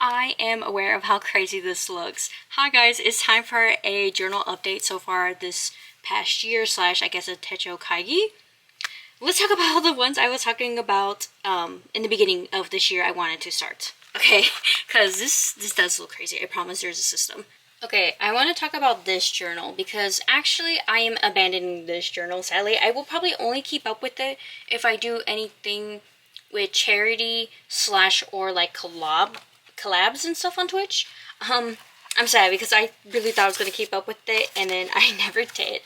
I am aware of how crazy this looks. Hi guys, it's time for a journal update so far this past year slash I guess a techo kaigai. Let's talk about the ones I was talking about in the beginning of this year I wanted to start. Okay, because this does look crazy. I promise there's a system. Okay, I want to talk about this journal because actually I am abandoning this journal, sadly. I will probably only keep up with it if I do anything with charity slash or like collabs and stuff on Twitch. I'm sad because I really thought I was going to keep up with it and then I never did.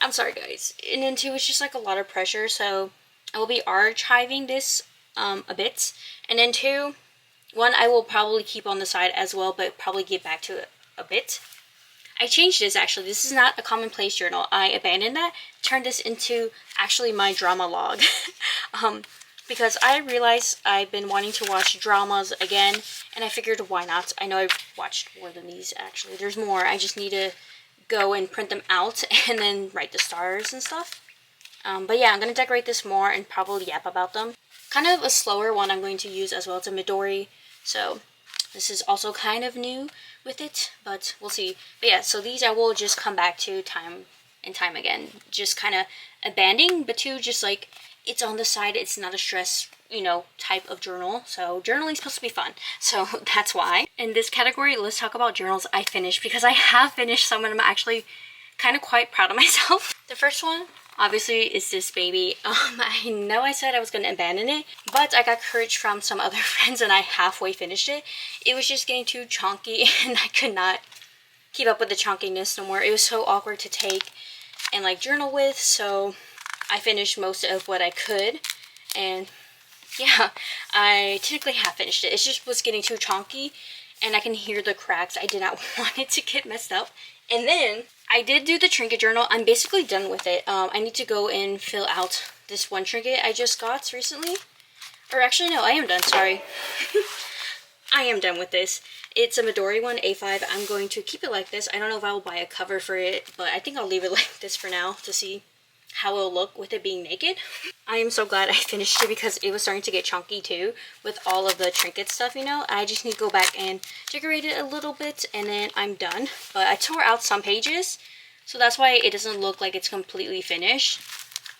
I'm sorry guys. And then two, it's just like a lot of pressure, so I will be archiving this a bit. And then two, one I will probably keep on the side as well, but probably get back to it a bit. I changed this actually. This is not a commonplace journal. I abandoned that, turned this into actually my drama log. Because I realized I've been wanting to watch dramas again, and I figured why not? I know I've watched more than these actually. There's more. I just need to go and print them out and then write the stars and stuff. But yeah, I'm going to decorate this more and probably yap about them. Kind of a slower one I'm going to use as well. It's a Midori, so this is also kind of new with it, but we'll see. But yeah, so these I will just come back to time and time again. Just kind of abandoning, but two, just like it's on the side. It's not a stress, you know, type of journal. So journaling is supposed to be fun. So that's why. In this category, let's talk about journals I finished because I have finished some and I'm actually kind of quite proud of myself. The first one, obviously, is this baby. I know I said I was going to abandon it, but I got courage from some other friends and I halfway finished it. It was just getting too chunky and I could not keep up with the chunkiness no more. It was so awkward to take and like journal with, so I finished most of what I could, and yeah, I technically have finished it. It just was getting too chunky, and I can hear the cracks. I did not want it to get messed up. And then I did do the trinket journal. I'm basically done with it. I need to go and fill out this one trinket I just got recently. Or actually, no, I am done. Sorry. I am done with this. It's a Midori one, A5. I'm going to keep it like this. I don't know if I will buy a cover for it, but I think I'll leave it like this for now to see how it'll look with it being naked. I am so glad I finished it because it was starting to get chunky too with all of the trinket stuff, you know. I just need to go back and decorate it a little bit and then I'm done. But I tore out some pages, so that's why it doesn't look like it's completely finished.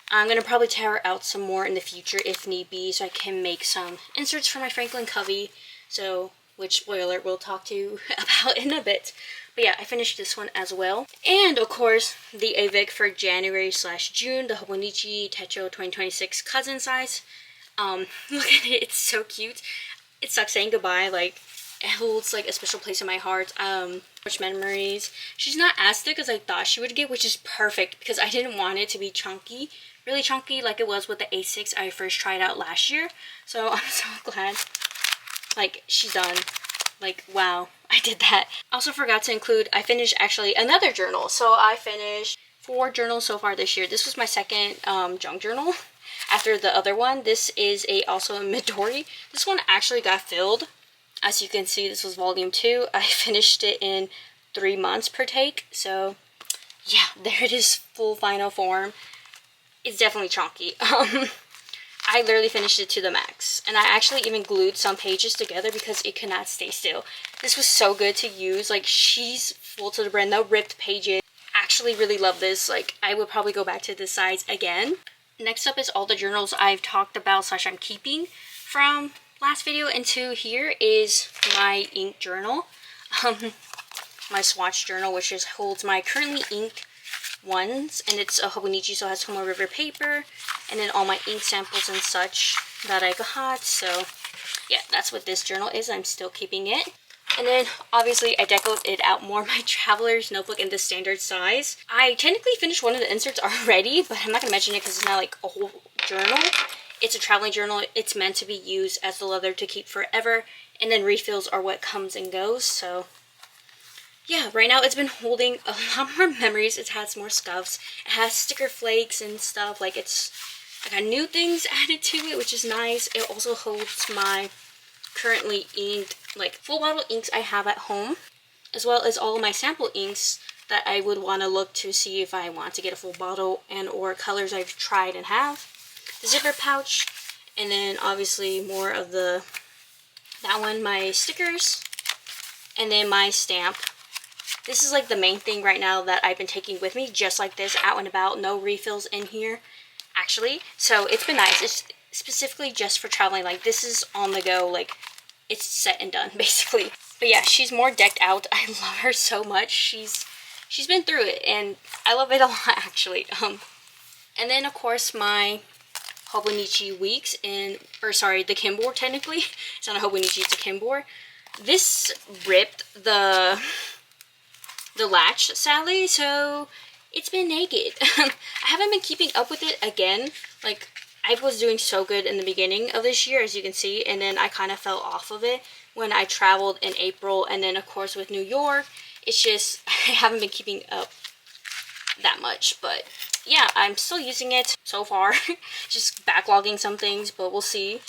I'm going to probably tear out some more in the future if need be so I can make some inserts for my Franklin Covey. So, which spoiler we'll talk to you about in a bit. But yeah, I finished this one as well. And of course, the AVIC for January/June, the Hobonichi Techo 2026 cousin size. Look at it, it's so cute. It sucks saying goodbye, like, it holds like a special place in my heart. Much memories. She's not as thick as I thought she would get, which is perfect because I didn't want it to be chunky. Really chunky like it was with the A6 I first tried out last year. So I'm so glad, like, she's done. Like, wow, I did that. Also forgot to include, I finished actually another journal. So I finished 4 journals so far this year. This was my second junk journal after the other one. This is also a Midori. This one actually got filled. As you can see, this was volume 2. I finished it in 3 months per take. So yeah, there it is, full final form. It's definitely chunky. I literally finished it to the max. And I actually even glued some pages together because it could not stay still. This was so good to use. Like, she's full to the brim. No ripped pages. Actually really love this. Like, I would probably go back to this size again. Next up is all the journals I've talked about slash I'm keeping from last video. And to here is my ink journal. My swatch journal, which holds my currently inked ones, and it's a Hobonichi, so it has Tomo River paper, and then all my ink samples and such that I got. So yeah, that's what this journal is. I'm still keeping it. And then obviously I decoed it out more, my traveler's notebook in the standard size. I technically finished one of the inserts already, but I'm not gonna mention it because it's not like a whole journal. It's a traveling journal. It's meant to be used as the leather to keep forever, and then refills are what comes and goes. So yeah, right now it's been holding a lot more memories. It has more scuffs. It has sticker flakes and stuff. Like, I got new things added to it, which is nice. It also holds my currently inked, like, full bottle inks I have at home, as well as all of my sample inks that I would want to look to see if I want to get a full bottle and or colors I've tried and have. The zipper pouch, and then obviously more of the That one, my stickers, and then my stamp. This is like the main thing right now that I've been taking with me, just like this, out and about. No refills in here, actually. So it's been nice. It's specifically just for traveling. Like, this is on the go. Like, it's set and done, basically. But yeah, she's more decked out. I love her so much. She's been through it, and I love it a lot, actually. And then, of course, my Hobonichi weeks the Kimbor, technically. It's not a Hobonichi, it's a Kimbor. This ripped the latch, sadly, so it's been naked. I haven't been keeping up with it again. Like, I was doing so good in the beginning of this year, as you can see, and then I kind of fell off of it when I traveled in April, and then, of course, with New York, it's just, I haven't been keeping up that much, but yeah, I'm still using it so far. Just backlogging some things, but we'll see.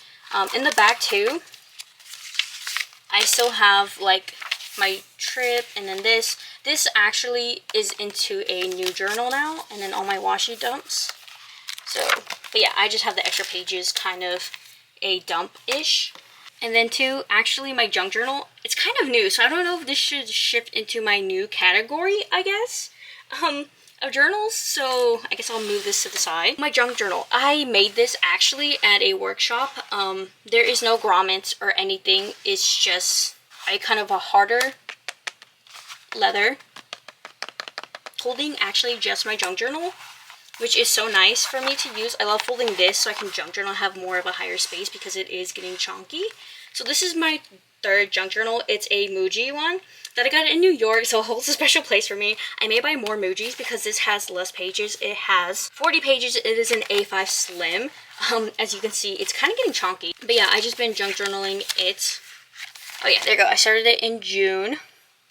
In the back, too, I still have, like, my trip, and then this actually is into a new journal now, and then all my washi dumps. So, but yeah, I just have the extra pages, kind of a dump-ish. And then too, actually my junk journal, it's kind of new, so I don't know if this should shift into my new category, I guess, of journals. So I guess I'll move this to the side. My junk journal, I made this actually at a workshop. There is no grommet or anything. It's just kind of a harder leather holding actually just my junk journal, which is so nice for me to use. I love folding this so I can junk journal, have more of a higher space because it is getting chunky. So this is my third junk journal. It's a Muji one that I got in New York, so it holds a special place for me. I may buy more Mujis because this has less pages. It has 40 pages. It is an A5 Slim. As you can see, it's kind of getting chunky. But yeah, I just been junk journaling it. Oh yeah, there you go. I started it in June,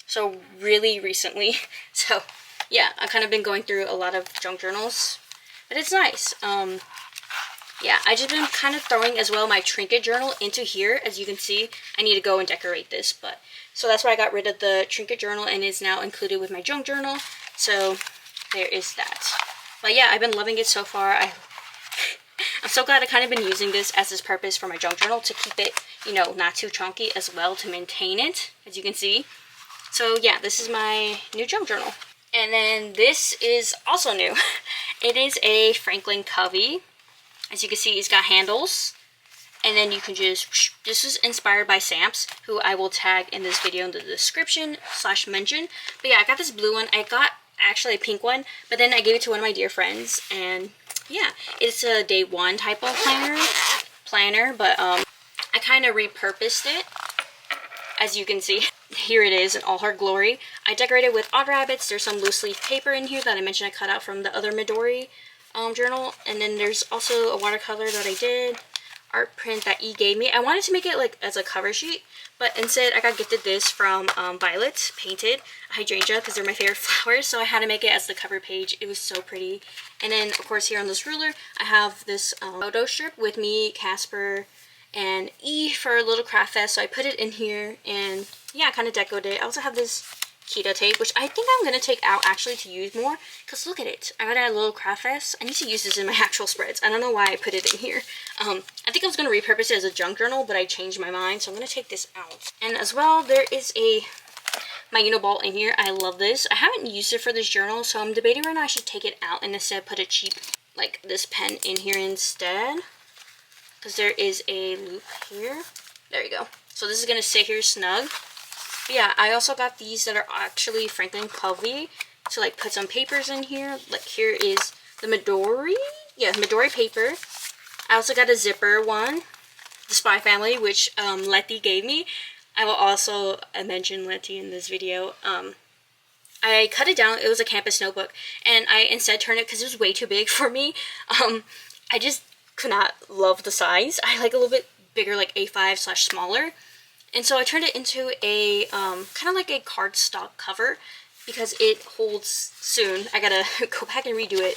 so really recently. So yeah, I've kind of been going through a lot of junk journals, but it's nice. Yeah, I just been kind of throwing as well my trinket journal into here. As you can see, I need to go and decorate this, but so that's why I got rid of the trinket journal and it's now included with my junk journal. So there is that. But yeah, I've been loving it so far. I'm so glad I kind of been using this as its purpose for my junk journal to keep it, you know, not too chunky as well, to maintain it, as you can see. So yeah, this is my new junk journal. And then this is also new. It is a Franklin Covey. As you can see, it's got handles. And then you can just, this is inspired by Samps, who I will tag in this video in the description / mention. But yeah, I got this blue one. I got actually a pink one, but then I gave it to one of my dear friends. And yeah, it's a day one type of planner, but I kind of repurposed it. As you can see, here it is in all her glory. I decorated with odd rabbits. There's some loose leaf paper in here that I mentioned I cut out from the other Midori journal. And then there's also a watercolor that I did, art print that E gave me. I wanted to make it like as a cover sheet, but instead I got gifted this from Violet Painted Hydrangea because they're my favorite flowers. So I had to make it as the cover page. It was so pretty. And then of course here on this ruler, I have this photo strip with me, Casper, and E for a little craft fest. So I put it in here and yeah, I kind of decoed it. I also have this Kita tape, which I think I'm going to take out actually to use more, because look at it. I got a little craft fest. I need to use this in my actual spreads. I don't know why I put it in here. I think I was going to repurpose it as a junk journal, but I changed my mind, so I'm going to take this out. And as well, there is my Uniball in here. I love this. I haven't used it for this journal, so I'm debating right now I should take it out and instead put a cheap, like this pen in here instead, because there is a loop here. There you go. So this is going to sit here snug. But yeah, I also got these that are actually Franklin Covey to like put some papers in here. Like here is the Midori. Yeah, Midori paper. I also got a zipper one, the Spy Family, which Letty gave me. I will also mention Letty in this video. I cut it down. It was a campus notebook, and I instead turned it because it was way too big for me. I just could not love the size. I like a little bit bigger, like A5 / smaller. And so I turned it into a kind of like a cardstock cover because it holds soon. I gotta go back and redo it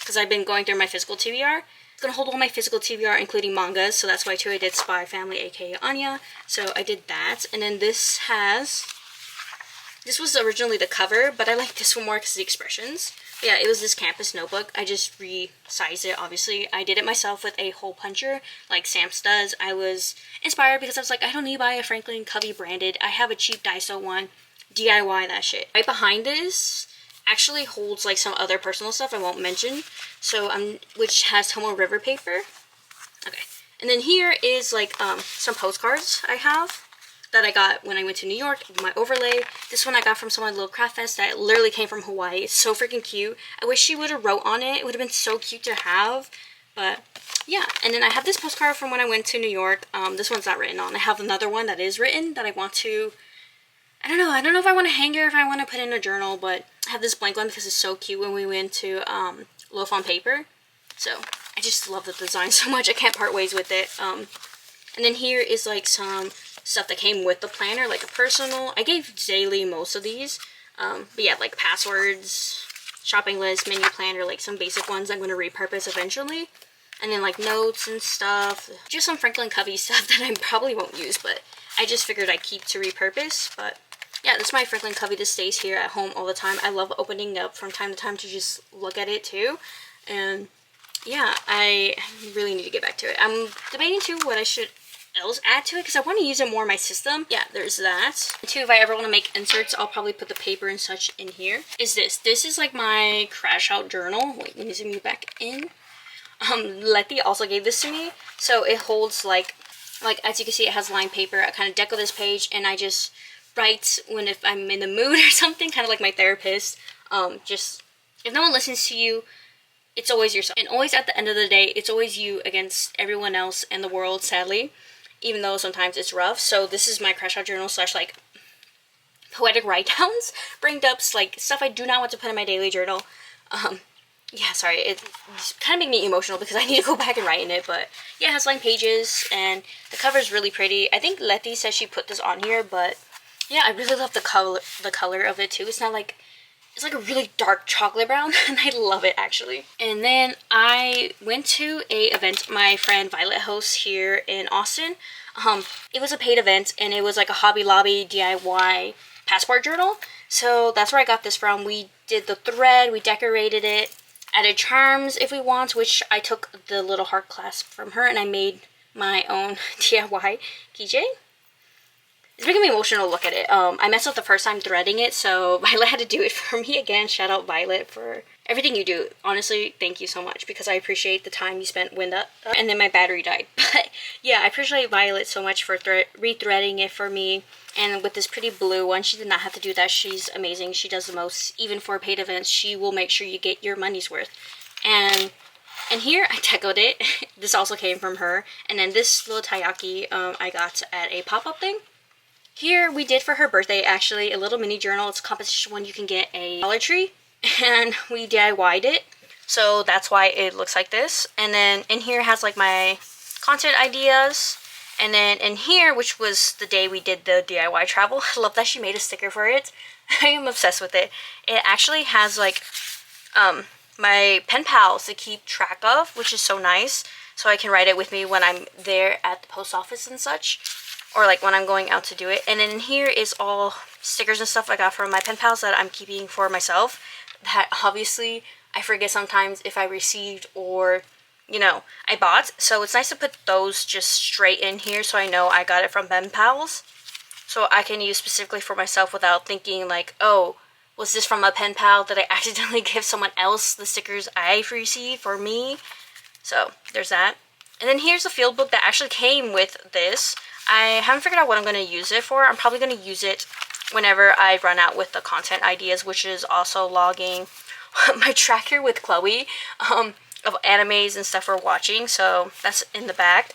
because I've been going through my physical TBR. It's gonna hold all my physical TBR, including mangas. So that's why too I did Spy Family, aka Anya. So I did that. And then this was originally the cover, but I like this one more because of the expressions. Yeah, it was this campus notebook. I just resized it, obviously. I did it myself with a hole puncher, like Sam's does. I was inspired because I was like, I don't need to buy a Franklin Covey branded. I have a cheap Daiso one. DIY that shit. Right behind this actually holds like some other personal stuff I won't mention. So which has Tomo River paper. Okay. And then here is like some postcards I have that I got when I went to New York, my overlay. This one I got from someone at Little Craft Fest that literally came from Hawaii. It's so freaking cute. I wish she would have wrote on it. It would have been so cute to have. But yeah, and then I have this postcard from when I went to New York. This one's not written on. I have another one that is written that I want to, I don't know if I want to hang it or if I want to put in a journal, but I have this blank one because it's so cute when we went to Loaf on Paper. So I just love the design so much. I can't part ways with it. And then here is like some stuff that came with the planner, like a personal. I gave Daily most of these. But yeah, like passwords, shopping list, menu planner, like some basic ones I'm going to repurpose eventually. And then like notes and stuff. Just some Franklin Covey stuff that I probably won't use, but I just figured I'd keep to repurpose. But yeah, this is my Franklin Covey that stays here at home all the time. I love opening up from time to time to just look at it too. And yeah, I really need to get back to it. I'm debating too what I should else add to it because I want to use it more in my system. Yeah, there's that. And too, if I ever want to make inserts, I'll probably put the paper and such in here. This is like my crash out journal. Wait, let me zoom you back in. Letty also gave this to me, so it holds like as you can see, it has lined paper. I kind of deco this page and I just write if I'm in the mood or something, kind of like my therapist. Just if no one listens to you, it's always yourself, and always at the end of the day, it's always you against everyone else in the world, sadly, even though sometimes it's rough. So this is my crash out journal / like poetic write downs, brain ups, like stuff I do not want to put in my daily journal. Yeah, sorry, it kind of made me emotional because I need to go back and write in it, but yeah, it has lined pages, and the cover is really pretty. I think Letty says she put this on here, but yeah, I really love the color of it too. It's not like, it's like a really dark chocolate brown, and I love it actually. And then I went to a event my friend Violet hosts here in Austin. It was a paid event, and it was like a Hobby Lobby DIY passport journal. So that's where I got this from. We did the thread, we decorated it, added charms if we want, which I took the little heart clasp from her and I made my own DIY keychain. It's making me emotional to look at it. I messed up the first time threading it, so Violet had to do it for me again. Shout out Violet for everything you do. Honestly, thank you so much because I appreciate the time you spent with that. And then my battery died. But yeah, I appreciate Violet so much for rethreading it for me. And with this pretty blue one, she did not have to do that. She's amazing. She does the most. Even for paid events, she will make sure you get your money's worth. And here I decoed it. This also came from her. And then this little taiyaki I got at a pop-up thing. Here we did for her birthday actually a little mini journal. It's a competition one you can get a Dollar Tree, and we DIY'd it. So that's why it looks like this. And then in here has like my content ideas. And then in here, which was the day we did the DIY travel, I love that she made a sticker for it. I am obsessed with it. It actually has like my pen pals to keep track of, which is so nice. So I can write it with me when I'm there at the post office and such. Or like when I'm going out to do it. And then in here is all stickers and stuff I got from my pen pals that I'm keeping for myself. That obviously I forget sometimes if I received or, you know, I bought. So it's nice to put those just straight in here so I know I got it from pen pals. So I can use specifically for myself without thinking like, oh, was this from a pen pal? Did I accidentally give someone else the stickers I've received for me? So there's that. And then here's the field book that actually came with this. I haven't figured out what I'm going to use it for. I'm probably going to use it whenever I run out with the content ideas, which is also logging my tracker with Chloe of animes and stuff we're watching. So that's in the back.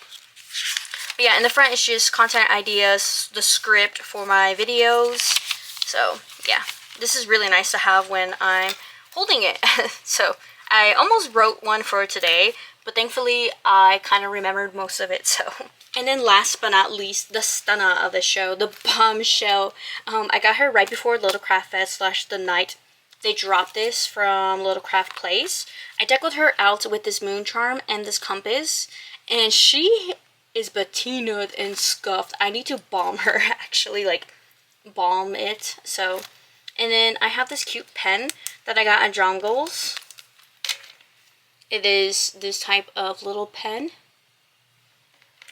But yeah, in the front it's just content ideas, the script for my videos. So yeah, this is really nice to have when I'm holding it. So I almost wrote one for today, but thankfully I kind of remembered most of it. So. And then last but not least, the stunner of the show, the bombshell. I got her right before Little Craft Fest / the night they dropped this from Little Craft Place. I decoed her out with this moon charm and this compass. And she is patinaed and scuffed. I need to balm her, actually, like balm it. So, and then I have this cute pen that I got at Drum Goals. It is this type of little pen.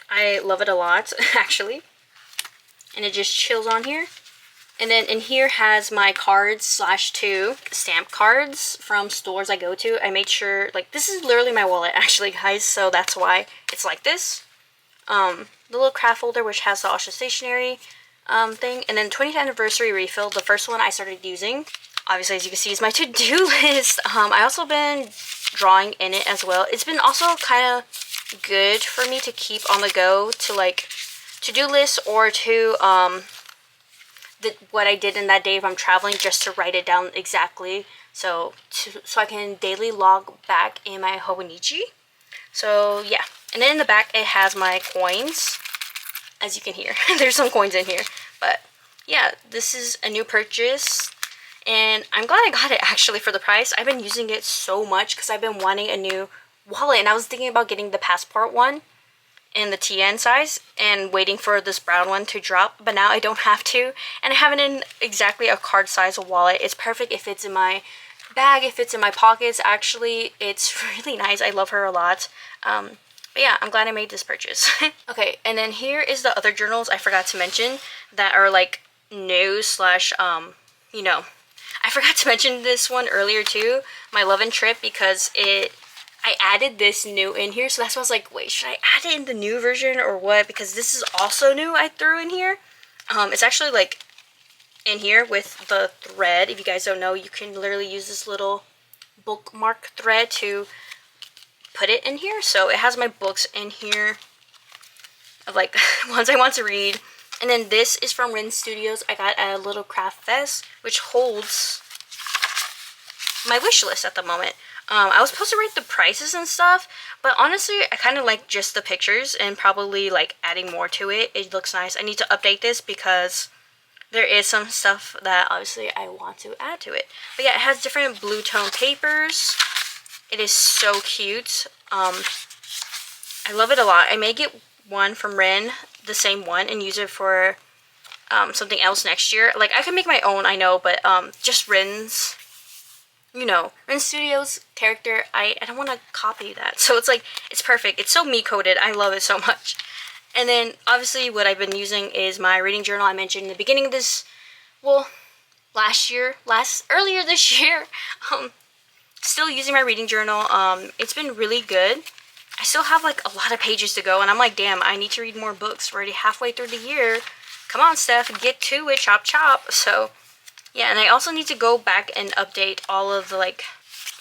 I love it a lot, actually. And it just chills on here. And then in here has my cards / 2 stamp cards from stores I go to. I made sure, like, this is literally my wallet, actually, guys. So that's why it's like this. The little craft folder, which has the Ultra Stationery thing. And then 20th anniversary refill. The first one I started using, obviously, as you can see, is my to-do list. I also been drawing in it as well. It's been also kind of good for me to keep on the go to, like, to-do lists or to what I did in that day if I'm traveling, just to write it down exactly, so I can daily log back in my Hobonichi. So yeah, and then in the back it has my coins, as you can hear. There's some coins in here, but yeah, this is a new purchase, and I'm glad I got it actually for the price. I've been using it so much because I've been wanting a new wallet, and I was thinking about getting the Passport one in the TN size and waiting for this brown one to drop, but now I don't have to, and I have it in exactly a card size wallet. It's perfect if it's in my bag, if it's in my pockets. Actually, it's really nice. I love her a lot. But yeah, I'm glad I made this purchase. Okay, and then here is the other journals I forgot to mention that are like new / you know, I forgot to mention this one earlier too, my Love and Trip, because I added this new in here, so that's why I was like, wait, should I add it in the new version or what? Because this is also new I threw in here. It's actually like in here with the thread. If you guys don't know, you can literally use this little bookmark thread to put it in here. So it has my books in here of like ones I want to read. And then this is from Rin Studios. I got a little craft fest, which holds my wish list at the moment. I was supposed to write the prices and stuff, but honestly, I kind of like just the pictures and probably like adding more to it. It looks nice. I need to update this because there is some stuff that obviously I want to add to it. But yeah, it has different blue tone papers. It is so cute. I love it a lot. I may get one from Rin, the same one, and use it for something else next year. Like, I can make my own, I know, but just Rin's, you know, Rin Studios character, I don't want to copy that. So it's like, it's perfect. It's so me-coded. I love it so much. And then, obviously, what I've been using is my reading journal I mentioned in the beginning of this, well, earlier this year. Still using my reading journal. It's been really good. I still have, like, a lot of pages to go, and I'm like, damn, I need to read more books. We're already halfway through the year. Come on, Steph, get to it, chop chop. So, yeah, and I also need to go back and update all of the, like,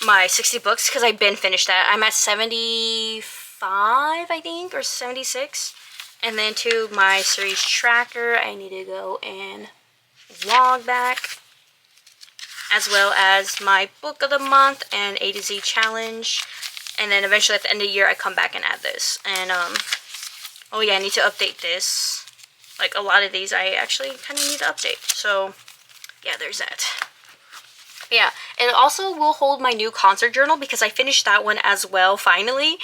my 60 books, because I've been finished that. I'm at 75, I think, or 76. And then to my series tracker, I need to go and log back, as well as my book of the month and A to Z challenge. And then eventually at the end of the year, I come back and add this. And, oh yeah, I need to update this. Like, a lot of these I actually kind of need to update. So, yeah, there's that. Yeah, it also will hold my new concert journal because I finished that one as well, finally.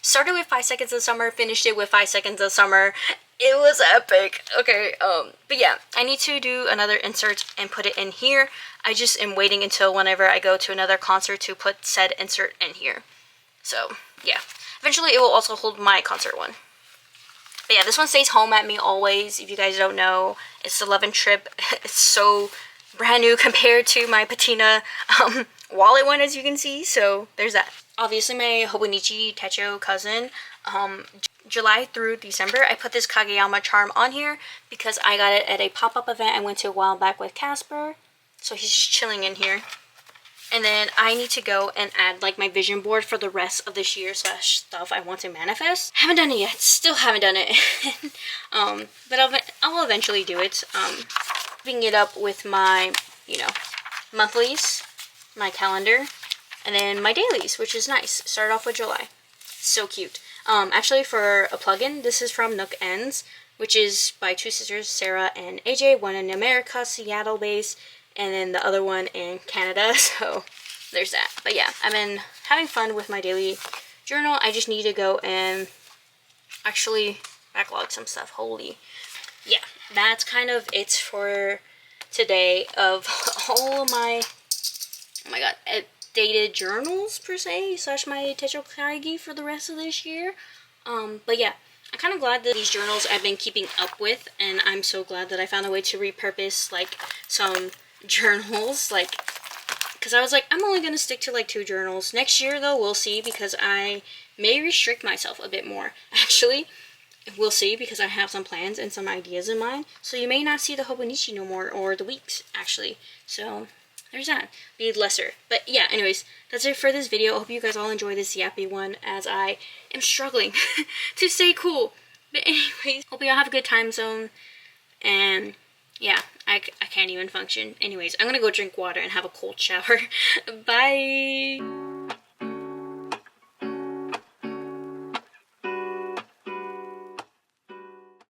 Started with 5 Seconds of Summer, finished it with 5 Seconds of Summer. It was epic. Okay, but yeah, I need to do another insert and put it in here. I just am waiting until whenever I go to another concert to put said insert in here. So, yeah. Eventually, it will also hold my concert one. But yeah, this one stays home at me always. If you guys don't know, it's the Love and Trip. It's so brand new compared to my Patina wallet one, as you can see. So, there's that. Obviously, my Hobonichi Techo cousin, July through December, I put this Kageyama charm on here because I got it at a pop-up event I went to a while back with Casper. So, he's just chilling in here. And then I need to go and add like my vision board for the rest of this year / stuff I want to manifest. Haven't done it yet. Still haven't done it. But I'll eventually do it. Picking it up with my, you know, monthlies, my calendar, and then my dailies, which is nice. Start off with July. So cute. Actually, for a plugin, this is from Nook Ends, which is by two sisters, Sarah and AJ. One in America, Seattle based, and then the other one in Canada. So there's that. But yeah, I've been having fun with my daily journal. I just need to go and actually backlog some stuff. Holy. Yeah, that's kind of it for today of all of my oh my god, updated journals per se, slash my techo kaigai for the rest of this year. But yeah, I'm kind of glad that these journals I've been keeping up with, and I'm so glad that I found a way to repurpose like some journals, like, because I was like, I'm only gonna stick to like 2 journals. Next year though, we'll see, because I may restrict myself a bit more. Actually, we'll see, because I have some plans and some ideas in mind. So you may not see the Hobonichi no more, or the weeks actually. So there's that. Be lesser. But yeah, anyways, that's it for this video. I hope you guys all enjoy this yappy one, as I am struggling to stay cool. But anyways, hope you all have a good time zone. And yeah, I can't even function. Anyways, I'm gonna go drink water and have a cold shower. Bye!